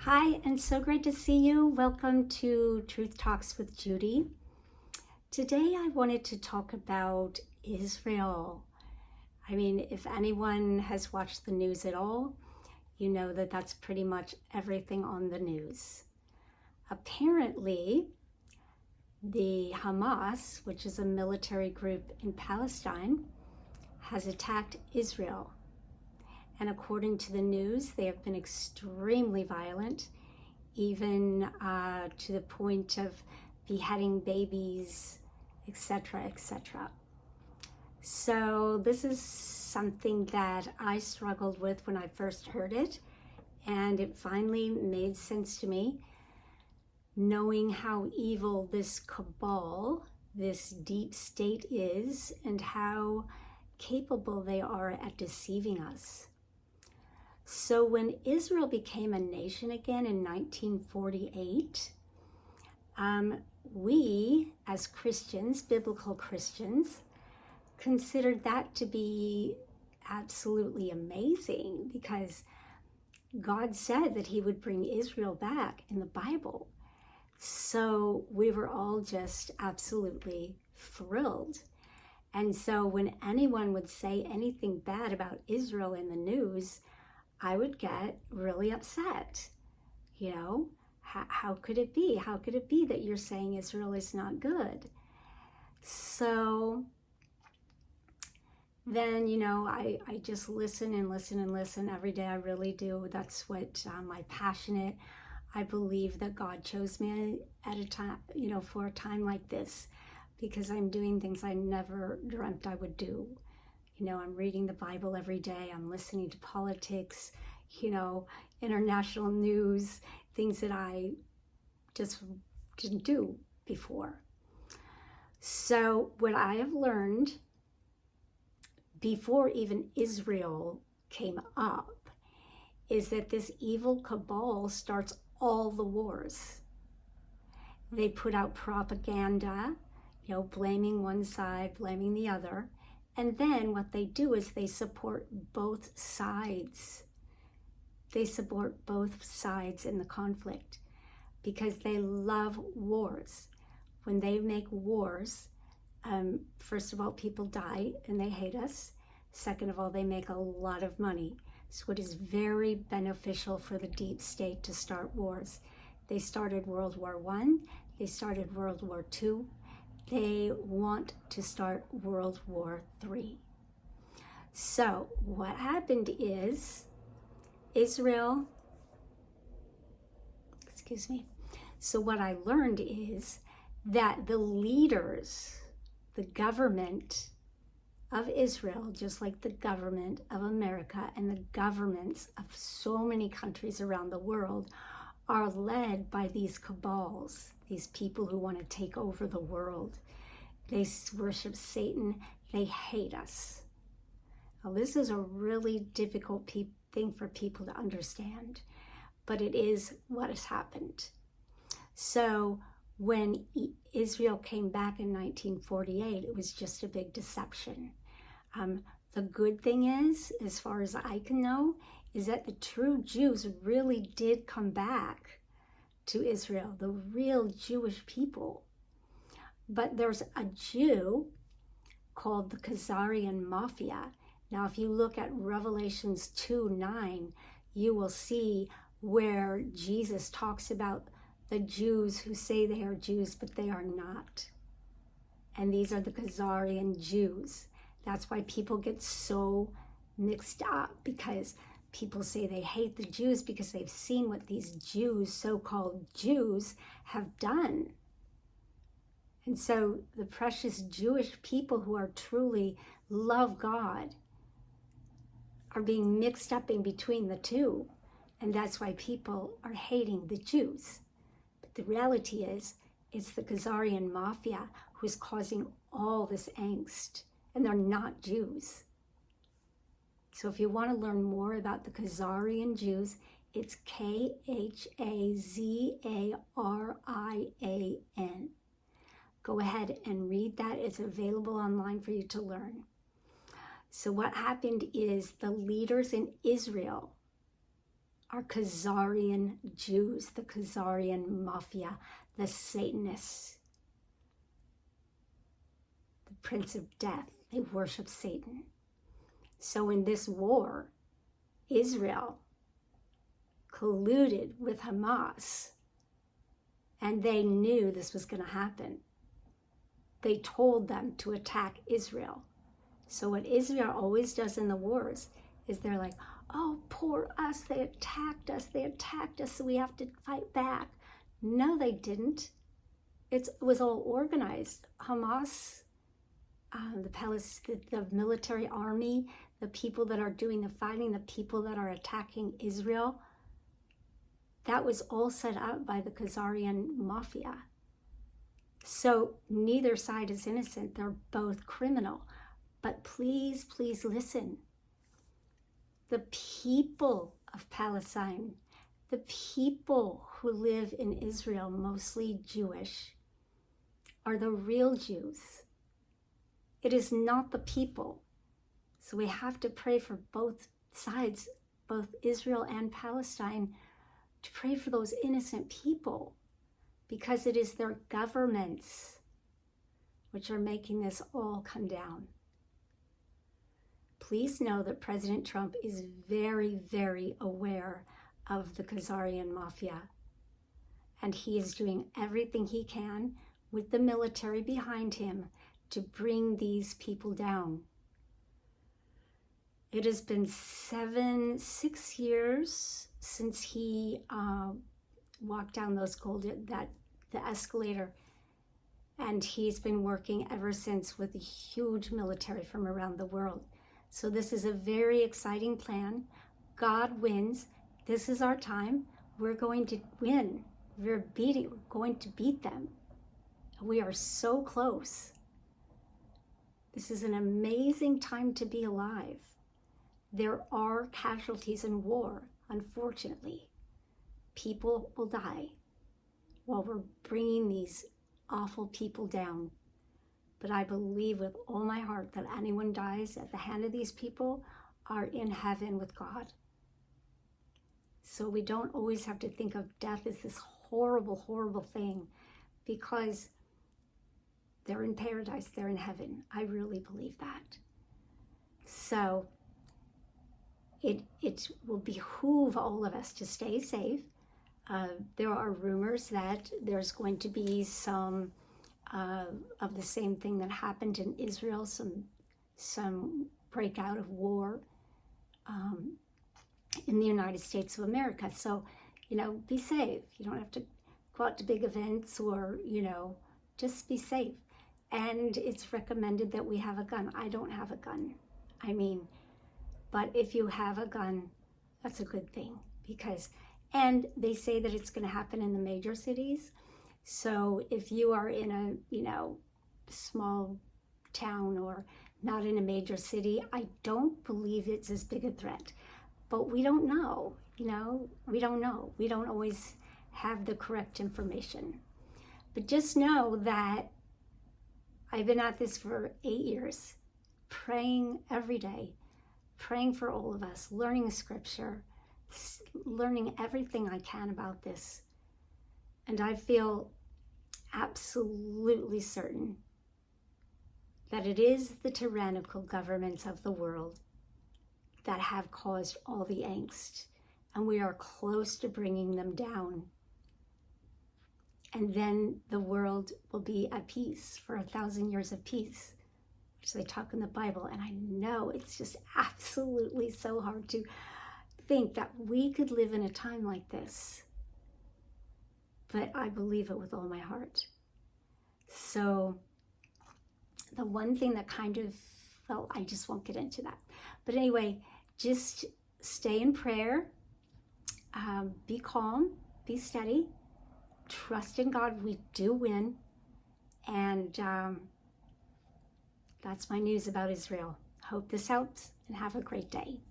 Hi, and so great to see you. Welcome to Truth Talks with Judy. Today I wanted to talk about Israel. I mean, if anyone has watched the news at all, you know that that's pretty much everything on the news. Apparently, the Hamas, which is a military group in Palestine, has attacked Israel. And according to the news, they have been extremely violent, even to the point of beheading babies, etc., etc. So this is something that I struggled with when I first heard it, and it finally made sense to me, knowing how evil this cabal, this deep state is, and how capable they are at deceiving us. So when Israel became a nation again in 1948, we as Christians, biblical Christians, considered that to be absolutely amazing because God said that he would bring Israel back in the Bible. So we were all just absolutely thrilled. And so when anyone would say anything bad about Israel in the news, I would get really upset. You know, how could it be? How could it be that you're saying Israel is not good? So then, I just listen and listen and listen every day. I really do. That's what I'm passionate. I believe that God chose me at a time, for a time like this, because I'm doing things I never dreamt I would do. I'm reading the Bible every day. I'm listening to politics, international news, things that I just didn't do before. So what I have learned before even Israel came up is that this evil cabal starts all the wars. They put out propaganda, blaming one side, blaming the other. And then what they do is they support both sides. They support both sides in the conflict because they love wars. When they make wars, first of all, people die and they hate us. Second of all, they make a lot of money. So it is very beneficial for the deep state to start wars. They started World War I. They started World War II. They want to start World War III. So what happened is so what I learned is that the leaders, the government of Israel, just like the government of America and the governments of so many countries around the world, are led by these cabals, these people who want to take over the world. They worship Satan. They hate us. Now, this is a really difficult thing for people to understand, but it is what has happened. So when Israel came back in 1948, it was just a big deception. The good thing is, as far as I can know, is that the true Jews really did come back to Israel, the real Jewish people. But there's a Jew called the Khazarian Mafia. Now, if you look at Revelations 2:9, you will see where Jesus talks about the Jews who say they are Jews, but they are not. And these are the Khazarian Jews. That's why people get so mixed up, because people say they hate the Jews because they've seen what these Jews, so-called Jews, have done. And so the precious Jewish people who are truly love God are being mixed up in between the two. And that's why people are hating the Jews. But the reality is, it's the Khazarian Mafia who's causing all this angst. And they're not Jews. So if you want to learn more about the Khazarian Jews, it's Khazarian. Go ahead and read that. It's available online for you to learn. So what happened is the leaders in Israel are Khazarian Jews, the Khazarian mafia, the Satanists, the Prince of Death. They worship Satan. So in this war, Israel colluded with Hamas, and they knew this was going to happen. They told them to attack Israel. So what Israel always does in the wars is they're like, oh, poor us, they attacked us, so we have to fight back. No, they didn't. It was all organized. Hamas, the military army, the people that are doing the fighting, the people that are attacking Israel, that was all set up by the Khazarian mafia. So neither side is innocent. They're both criminal. But please, please listen. The people of Palestine, the people who live in Israel, mostly Jewish, are the real Jews. It is not the people. So we have to pray for both sides, both Israel and Palestine, to pray for those innocent people, because it is their governments which are making this all come down. Please know that President Trump is very, very aware of the Khazarian mafia, and he is doing everything he can with the military behind him to bring these people down. It has been 6 years since he walked down the escalator, and he's been working ever since with a huge military from around the world. So this is a very exciting plan. God wins. This is our time. We're going to win. We're going to beat them. We are so close. This is an amazing time to be alive. There are casualties in war, unfortunately. People will die while we're bringing these awful people down. But I believe with all my heart that anyone dies at the hand of these people are in heaven with God. So we don't always have to think of death as this horrible, horrible thing, because they're in paradise, they're in heaven. I really believe that. So it will behoove all of us to stay safe. There are rumors that there's going to be some of the same thing that happened in Israel, some breakout of war in the United States of America. So, be safe. You don't have to go out to big events or, just be safe. And it's recommended that we have a gun. I don't have a gun. But if you have a gun, that's a good thing, and they say that it's going to happen in the major cities. So if you are in a, small town or not in a major city, I don't believe it's as big a threat. But we don't know, we don't know. We don't always have the correct information. But just know that I've been at this for 8 years, praying every day, praying for all of us, learning scripture, learning everything I can about this. And I feel absolutely certain that it is the tyrannical governments of the world that have caused all the angst, and we are close to bringing them down. And then the world will be at peace for 1,000 years of peace, which they talk in the Bible. And I know it's just absolutely so hard to think that we could live in a time like this. But I believe it with all my heart. So the one thing that kind of, I just won't get into that. But anyway, just stay in prayer, be calm, be steady, trust in God. We do win. And that's my news about Israel. Hope this helps, and have a great day.